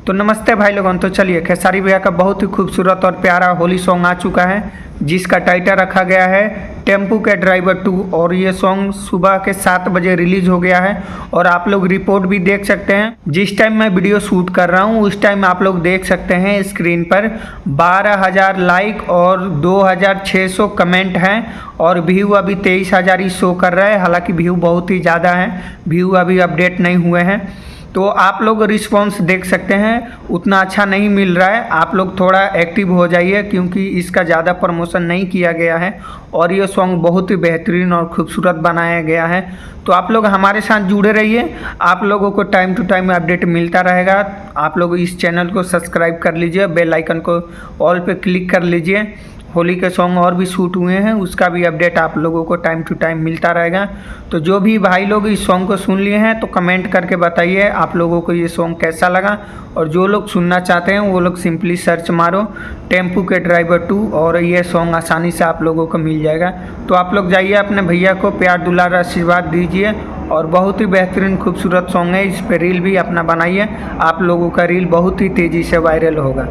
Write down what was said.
तो नमस्ते भाई लोगों। तो चलिए खेसारी भैया का बहुत ही खूबसूरत और प्यारा होली सॉन्ग आ चुका है, जिसका टाइटल रखा गया है टेम्पू के ड्राइवर 2। और ये सॉन्ग सुबह के 7 बजे रिलीज हो गया है और आप लोग रिपोर्ट भी देख सकते हैं। जिस टाइम मैं वीडियो शूट कर रहा हूँ उस टाइम आप लोग देख सकते हैं स्क्रीन पर 12,000 लाइक और 2,600 कमेंट हैं और व्यू अभी 23,000 ही शो कर रहा है। हालांकि व्यू बहुत ही ज़्यादा है, व्यू अभी अपडेट नहीं हुए हैं। तो आप लोग रिस्पॉन्स देख सकते हैं, उतना अच्छा नहीं मिल रहा है। आप लोग थोड़ा एक्टिव हो जाइए क्योंकि इसका ज़्यादा प्रमोशन नहीं किया गया है और ये सॉन्ग बहुत ही बेहतरीन और खूबसूरत बनाया गया है। तो आप लोग हमारे साथ जुड़े रहिए, आप लोगों को टाइम टू टाइम अपडेट मिलता रहेगा। आप लोग इस चैनल को सब्सक्राइब कर लीजिए, बेल आइकन को ऑल पे क्लिक कर लीजिए। होली के सॉन्ग और भी शूट हुए हैं, उसका भी अपडेट आप लोगों को टाइम टू टाइम मिलता रहेगा। तो जो भी भाई लोग इस सॉन्ग को सुन लिए हैं तो कमेंट करके बताइए आप लोगों को ये सॉन्ग कैसा लगा। और जो लोग सुनना चाहते हैं वो लोग सिंपली सर्च मारो टेम्पू के ड्राइवर 2 और ये सॉन्ग आसानी से आप लोगों को मिल जाएगा। तो आप लोग जाइए अपने भैया को प्यार दुलार आशीर्वाद दीजिए और बहुत ही बेहतरीन खूबसूरत सॉन्ग है, इस पर रील भी अपना बनाइए। आप लोगों का रील बहुत ही तेज़ी से वायरल होगा।